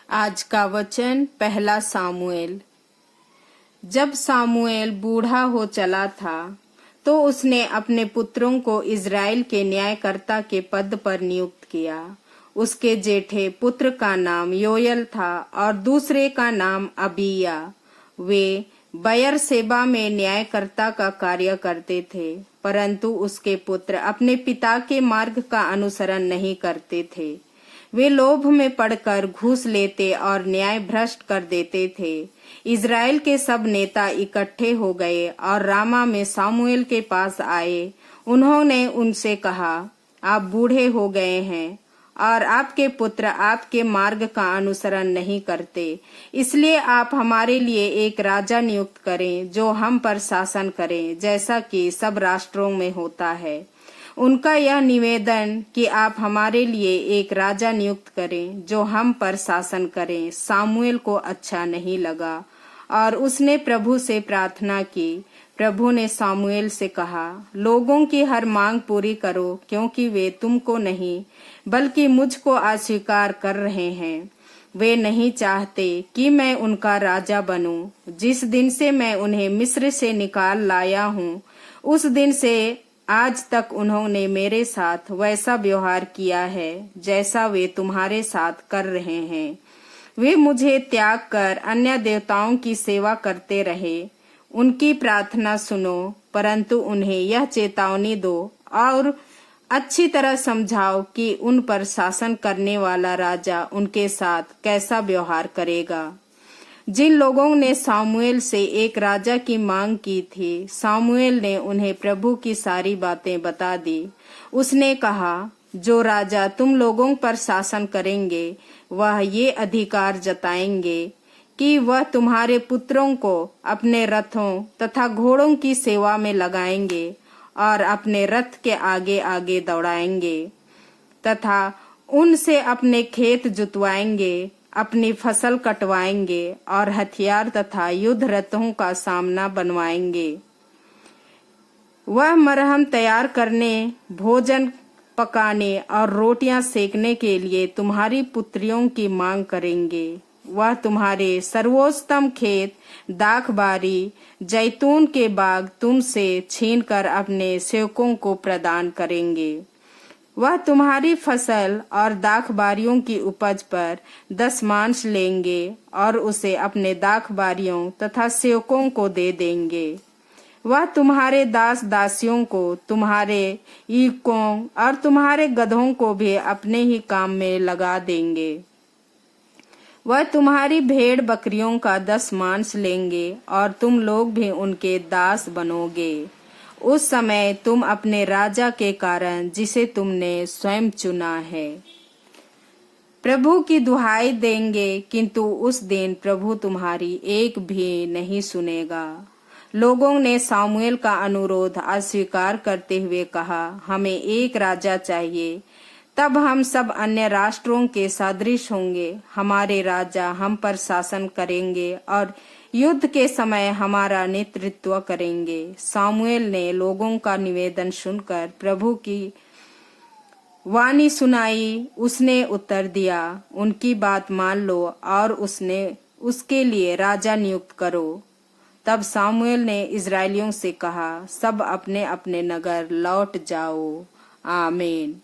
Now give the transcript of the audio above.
आज का वचन पहला सामुएल। जब सामुएल बूढ़ा हो चला था तो उसने अपने पुत्रों को इज़राइल के न्यायकर्ता के पद पर नियुक्त किया। उसके जेठे पुत्र का नाम योएल था और दूसरे का नाम अबीया। वे बयरशेबा में न्यायकर्ता का कार्य करते थे, परंतु उसके पुत्र अपने पिता के मार्ग का अनुसरण नहीं करते थे। वे लोभ में पड़कर घूस लेते और न्याय भ्रष्ट कर देते थे। इज़राइल के सब नेता इकट्ठे हो गए और रामा में सामुएल के पास आए। उन्होंने उनसे कहा, आप बूढ़े हो गए हैं और आपके पुत्र आपके मार्ग का अनुसरण नहीं करते, इसलिए आप हमारे लिए एक राजा नियुक्त करें जो हम पर शासन करे, जैसा कि सब राष्ट्रों में होता है। उनका यह निवेदन कि आप हमारे लिए एक राजा नियुक्त करें जो हम पर शासन करें, सामुएल को अच्छा नहीं लगा और उसने प्रभु से प्रार्थना की। प्रभु ने सामुएल से कहा, लोगों की हर मांग पूरी करो, क्योंकि वे तुमको नहीं बल्कि मुझको अस्वीकार कर रहे हैं। वे नहीं चाहते कि मैं उनका राजा बनूं। जिस दिन से मैं उन्हें मिस्र से निकाल लाया हूं, उस दिन से आज तक उन्होंने मेरे साथ वैसा व्यवहार किया है जैसा वे तुम्हारे साथ कर रहे हैं। वे मुझे त्याग कर अन्य देवताओं की सेवा करते रहे। उनकी प्रार्थना सुनो, परंतु उन्हें यह चेतावनी दो और अच्छी तरह समझाओ कि उन पर शासन करने वाला राजा उनके साथ कैसा व्यवहार करेगा। जिन लोगों ने सामुएल से एक राजा की मांग की थी, सामुएल ने उन्हें प्रभु की सारी बातें बता दी। उसने कहा, जो राजा तुम लोगों पर शासन करेंगे वह ये अधिकार जताएंगे कि वह तुम्हारे पुत्रों को अपने रथों तथा घोड़ों की सेवा में लगाएंगे और अपने रथ के आगे आगे दौड़ाएंगे तथा उनसे अपने खेत जुतवाएंगे, अपनी फसल कटवाएंगे और हथियार तथा युद्ध रथों का सामना बनवाएंगे। वह मरहम तैयार करने, भोजन पकाने और रोटियां सेकने के लिए तुम्हारी पुत्रियों की मांग करेंगे। वह तुम्हारे सर्वोत्तम खेत, दाखबारी, जैतून के बाग तुमसे छीनकर अपने सेवकों को प्रदान करेंगे। वह तुम्हारी फसल और दाखबारियों की उपज पर 10 लेंगे और उसे अपने दाखबारियों तथा सेवकों को दे देंगे। वह तुम्हारे दास दासियों को, तुम्हारे ईकों और तुम्हारे गधों को भी अपने ही काम में लगा देंगे। वह तुम्हारी भेड़ बकरियों का 10 लेंगे और तुम लोग भी उनके दास बनोगे। उस समय तुम अपने राजा के कारण, जिसे तुमने स्वयं चुना है, प्रभु की दुहाई देंगे, किंतु उस दिन प्रभु तुम्हारी एक भी नहीं सुनेगा। लोगों ने सामुएल का अनुरोध अस्वीकार करते हुए कहा, हमें एक राजा चाहिए, तब हम सब अन्य राष्ट्रों के सदृश होंगे। हमारे राजा हम पर शासन करेंगे और युद्ध के समय हमारा नेतृत्व करेंगे। सामुएल ने लोगों का निवेदन सुनकर प्रभु की वाणी सुनाई। उसने उत्तर दिया, उनकी बात मान लो और उसके लिए राजा नियुक्त करो। तब सामुएल ने इज़राइलियों से कहा, सब अपने अपने नगर लौट जाओ। आमीन।